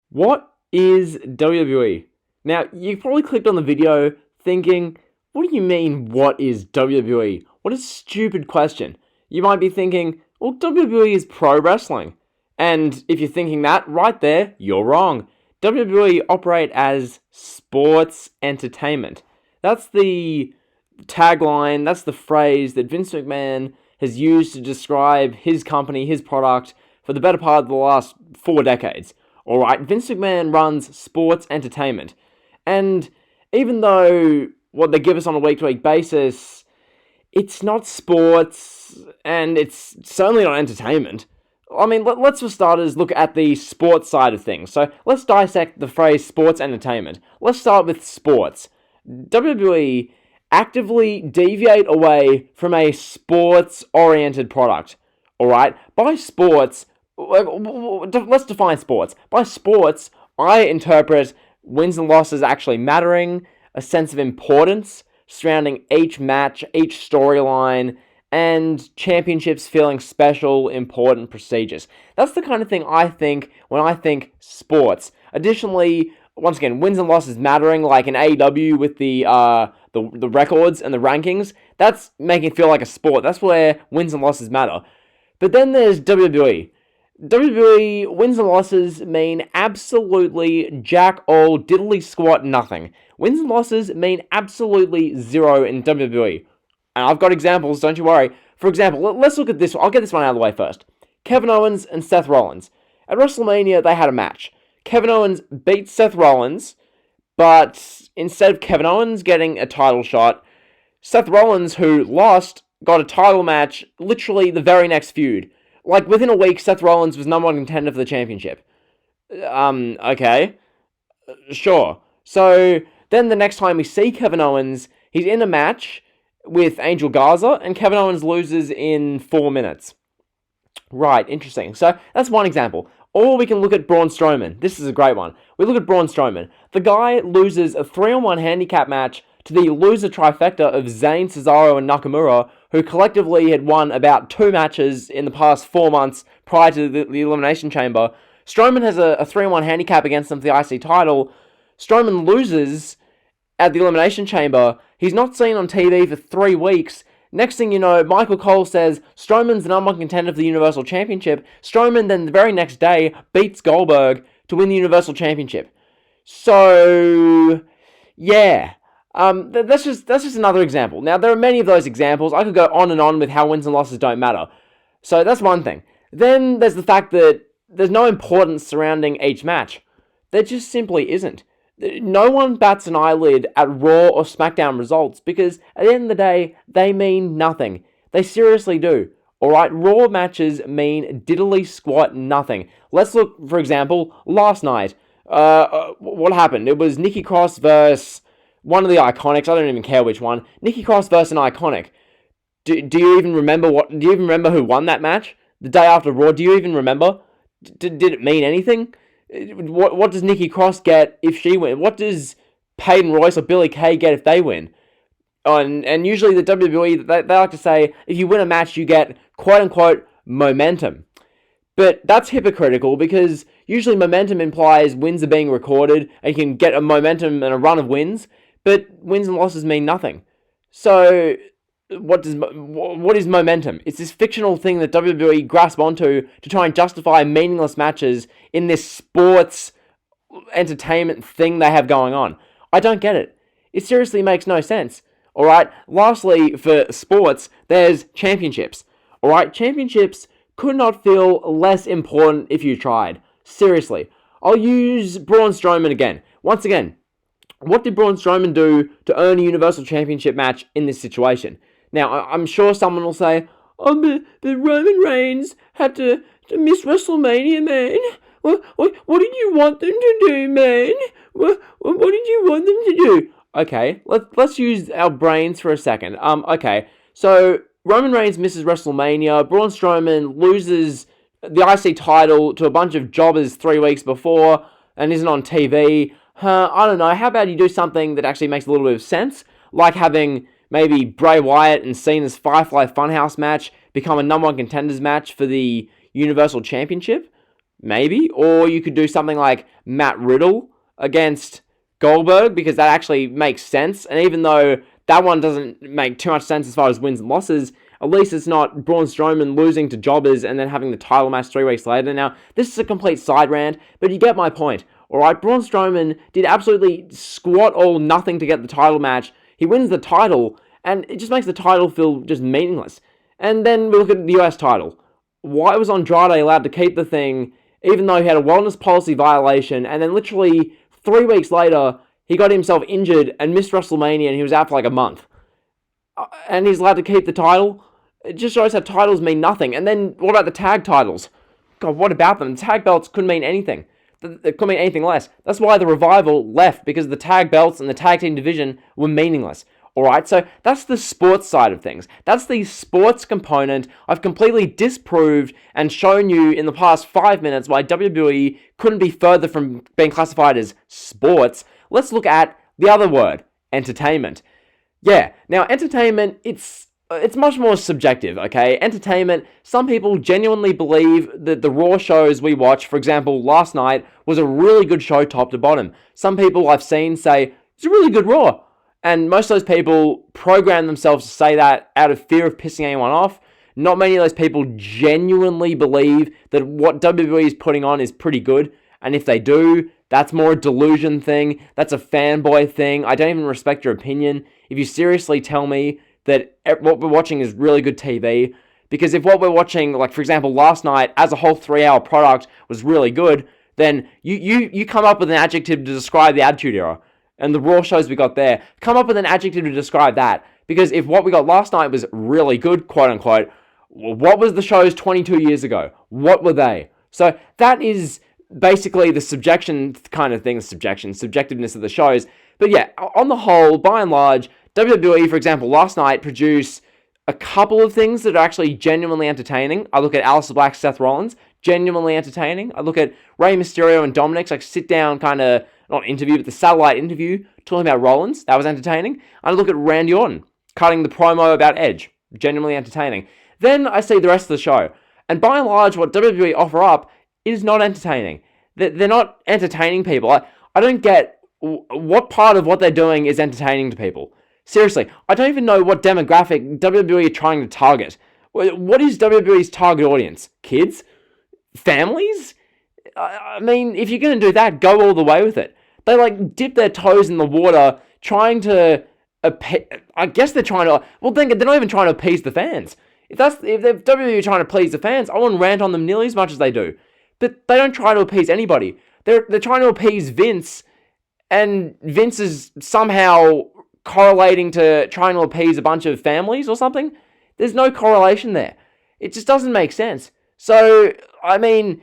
What is WWE? Now, you probably clicked on the video thinking, what do you mean, what is WWE? What a stupid question. You might be thinking, well, WWE is pro wrestling. And if you're thinking that, right there, you're wrong. WWE operate as sports entertainment. That's the tagline, that's the phrase that Vince McMahon has used to describe his company, his product, for the better part of the last 4 decades. Alright, Vince McMahon runs sports entertainment. And even though what they give us on a week-to-week basis, it's not sports, and it's certainly not entertainment. I mean, let's for starters look at the sports side of things. So let's dissect the phrase sports entertainment. Let's start with sports. WWE actively deviate away from a sports-oriented product. Alright? By sports, let's define sports. By sports, I interpret wins and losses actually mattering, a sense of importance surrounding each match, each storyline, and championships feeling special, important, prestigious. That's the kind of thing I think when I think sports. Additionally, once again, wins and losses mattering, like in AEW with the records and the rankings. That's making it feel like a sport. That's where wins and losses matter. But then there's WWE. WWE wins and losses mean absolutely jack all diddly squat nothing. Wins and losses mean absolutely zero in WWE. And I've got examples, don't you worry. For example, let's look at this one. I'll get this one out of the way first. Kevin Owens and Seth Rollins. At WrestleMania, they had a match. Kevin Owens beat Seth Rollins, but instead of Kevin Owens getting a title shot, Seth Rollins, who lost, got a title match literally the very next feud. Like, within a week, Seth Rollins was number one contender for the championship. Okay. Sure. So, then the next time we see Kevin Owens, he's in a match with Angel Garza, and Kevin Owens loses in 4 minutes. Right, interesting. So, that's one example. Or we can look at Braun Strowman. This is a great one. We look at Braun Strowman. The guy loses a 3-on-1 handicap match to the loser trifecta of Zayn, Cesaro, and Nakamura, who collectively had won about 2 matches in the past 4 months prior to the Elimination Chamber. Strowman has a 3-on-1 handicap against them for the IC title. Strowman loses at the Elimination Chamber. He's not seen on TV for 3 weeks. Next thing you know, Michael Cole says Strowman's the number one contender for the Universal Championship. Strowman then the very next day beats Goldberg to win the Universal Championship. So, yeah. That's just another example. Now, there are many of those examples. I could go on and on with how wins and losses don't matter. So, that's one thing. Then there's the fact that there's no importance surrounding each match. There just simply isn't. No one bats an eyelid at Raw or SmackDown results because at the end of the day, they mean nothing. They seriously do. Alright, Raw matches mean diddly squat nothing. Let's look, for example, last night. What happened? It was Nikki Cross versus one of the Iconics. I don't even care which one. Nikki Cross versus an Iconic. Do you even remember Do you even remember who won that match? The day after Raw, do you even remember? Did it mean anything? What does Nikki Cross get if she wins? What does Peyton Royce or Billie Kay get if they win? And usually the WWE, they like to say, if you win a match, you get quote-unquote momentum. But that's hypocritical because usually momentum implies wins are being recorded and you can get a momentum and a run of wins, but wins and losses mean nothing. So what is momentum? It's this fictional thing that WWE grasp onto to try and justify meaningless matches in this sports entertainment thing they have going on. I don't get it. It seriously makes no sense. Alright, lastly, for sports, there's championships. Alright, championships could not feel less important if you tried. Seriously. I'll use Braun Strowman again. Once again, what did Braun Strowman do to earn a Universal Championship match in this situation? Now, I'm sure someone will say, oh, but Roman Reigns had to miss WrestleMania, man. What did you want them to do, man? What did you want them to do? Okay, let's use our brains for a second. Okay, so Roman Reigns misses WrestleMania. Braun Strowman loses the IC title to a bunch of jobbers 3 weeks before and isn't on TV. I don't know. How about you do something that actually makes a little bit of sense, like having maybe Bray Wyatt and Cena's Firefly Funhouse match become a number one contenders match for the Universal Championship? maybe. Or you could do something like Matt Riddle against Goldberg, because that actually makes sense. And even though that one doesn't make too much sense as far as wins and losses, at least it's not Braun Strowman losing to jobbers and then having the title match 3 weeks later. Now, this is a complete side rant, but you get my point. Alright, Braun Strowman did absolutely squat all nothing to get the title match. He wins the title, and it just makes the title feel just meaningless. And then we look at the US title. Why was Andrade allowed to keep the thing, even though he had a wellness policy violation, and then literally 3 weeks later, he got himself injured and missed WrestleMania, and he was out for like a month. And he's allowed to keep the title? It just shows how titles mean nothing. And then, what about the tag titles? God, what about them? The tag belts couldn't mean anything. It couldn't mean anything less. That's why the Revival left, because the tag belts and the tag team division were meaningless. Alright, so that's the sports side of things. That's the sports component I've completely disproved and shown you in the past 5 minutes why WWE couldn't be further from being classified as sports. Let's look at the other word, entertainment. Yeah, now entertainment, it's much more subjective, okay? Entertainment, some people genuinely believe that the Raw shows we watch, for example, last night, was a really good show top to bottom. Some people I've seen say, it's a really good Raw. And most of those people program themselves to say that out of fear of pissing anyone off. Not many of those people genuinely believe that what WWE is putting on is pretty good. And if they do, that's more a delusion thing. That's a fanboy thing. I don't even respect your opinion. If you seriously tell me that what we're watching is really good TV, because if what we're watching, like for example last night, as a whole 3-hour product was really good, then you come up with an adjective to describe the Attitude Era and the Raw shows we got there. Come up with an adjective to describe that, because if what we got last night was really good, quote unquote, what was the shows 22 years ago? What were they? So that is basically the subjection kind of thing, subjectiveness of the shows. But yeah, on the whole, by and large, WWE, for example, last night produced a couple of things that are actually genuinely entertaining. I look at Aleister Black, Seth Rollins, genuinely entertaining. I look at Rey Mysterio and Dominic's like sit down kind of, not interview, but the satellite interview talking about Rollins. That was entertaining. And I look at Randy Orton cutting the promo about Edge. Genuinely entertaining. Then I see the rest of the show. And by and large, what WWE offer up is not entertaining. They're not entertaining people. I don't get what part of what they're doing is entertaining to people. Seriously, I don't even know what demographic WWE are trying to target. What is WWE's target audience? Kids? Families? I mean, if you're going to do that, go all the way with it. They like dip their toes in the water trying to, I guess they're trying to, well they're not even trying to appease the fans. If they're WWE trying to please the fans, I wouldn't rant on them nearly as much as they do. But they don't try to appease anybody. They're trying to appease Vince, and Vince is somehow correlating to trying to appease a bunch of families or something. There's no correlation there. It just doesn't make sense. So, I mean,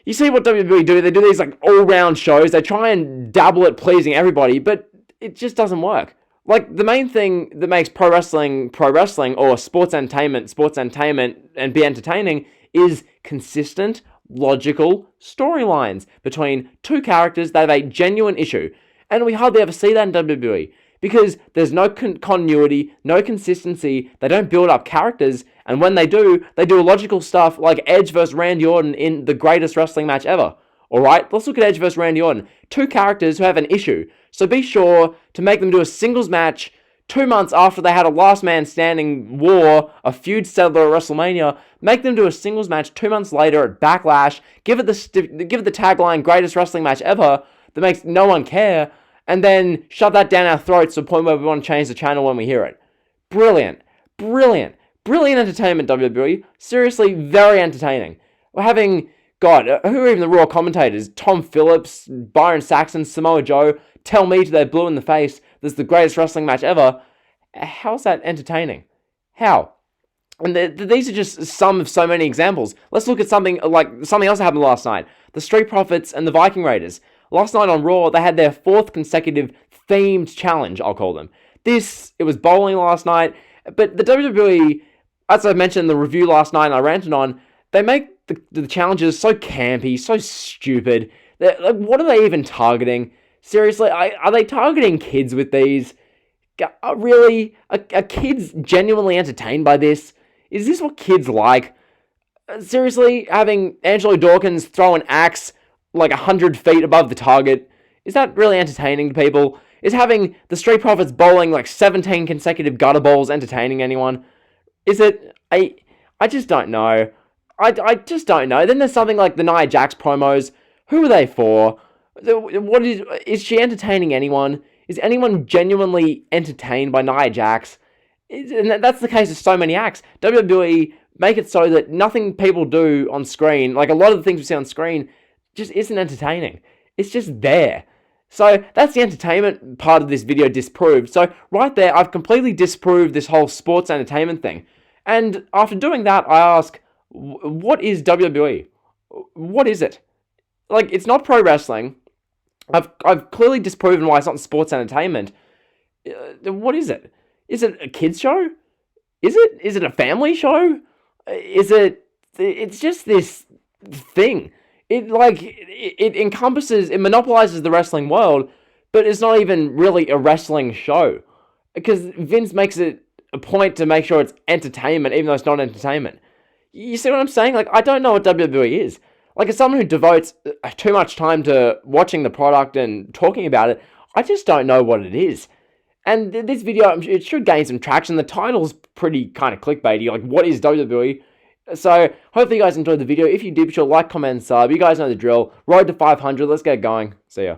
you see what WWE do. They do these like all-round shows. They try and dabble at pleasing everybody, but it just doesn't work. Like, the main thing that makes pro wrestling, or sports entertainment, and be entertaining is consistent, logical storylines between two characters that have a genuine issue. And we hardly ever see that in WWE. Because there's no continuity, no consistency, they don't build up characters, and when they do illogical stuff like Edge vs. Randy Orton in the greatest wrestling match ever. Alright, let's look at Edge vs. Randy Orton. Two characters who have an issue, so be sure to make them do a singles match 2 months after they had a last man standing war, a feud settler at WrestleMania. Make them do a singles match 2 months later at Backlash, give it the tagline greatest wrestling match ever that makes no one care, and then shove that down our throats to the point where we want to change the channel when we hear it. Brilliant. Brilliant. Brilliant entertainment, WWE. Seriously, very entertaining. We're having, God, who are even the Raw commentators? Tom Phillips, Byron Saxton, Samoa Joe, tell me to their blue in the face this is the greatest wrestling match ever. How's that entertaining? How? And these are just some of so many examples. Let's look at something else that happened last night. The Street Profits and the Viking Raiders. Last night on Raw, they had their 4th consecutive themed challenge, I'll call them. It was bowling last night, but the WWE, as I mentioned in the review last night and I ranted on, they make the challenges so campy, so stupid. Like, what are they even targeting? Seriously, are they targeting kids with these? Really? Are kids genuinely entertained by this? Is this what kids like? Seriously, having Angelo Dawkins throw an axe like 100 feet above the target, is that really entertaining to people? Is having the Street Profits bowling like 17 consecutive gutter balls entertaining anyone? Is it? I just don't know. I just don't know. Then there's something like the Nia Jax promos. Who are they for? What is she entertaining anyone? Is anyone genuinely entertained by Nia Jax? And that's the case of so many acts. WWE make it so that nothing people do on screen, like a lot of the things we see on screen, just isn't entertaining. It's just there. So that's the entertainment part of this video disproved. So right there, I've completely disproved this whole sports entertainment thing. And after doing that, I ask, what is WWE? What is it? Like, it's not pro wrestling. I've clearly disproven why it's not sports entertainment. What is it? Is it a kids show? Is it a family show? Is it? It's just this thing. It encompasses, it monopolizes the wrestling world, but it's not even really a wrestling show because Vince makes it a point to make sure it's entertainment, even though it's not entertainment. You see what I'm saying? Like, I don't know what WWE is. Like, as someone who devotes too much time to watching the product and talking about it, I just don't know what it is. And this video, it should gain some traction. The title's pretty kind of clickbaity. Like, what is WWE? So, hopefully you guys enjoyed the video. If you did, be sure to like, comment, and sub. You guys know the drill. Road to 500. Let's get going. See ya.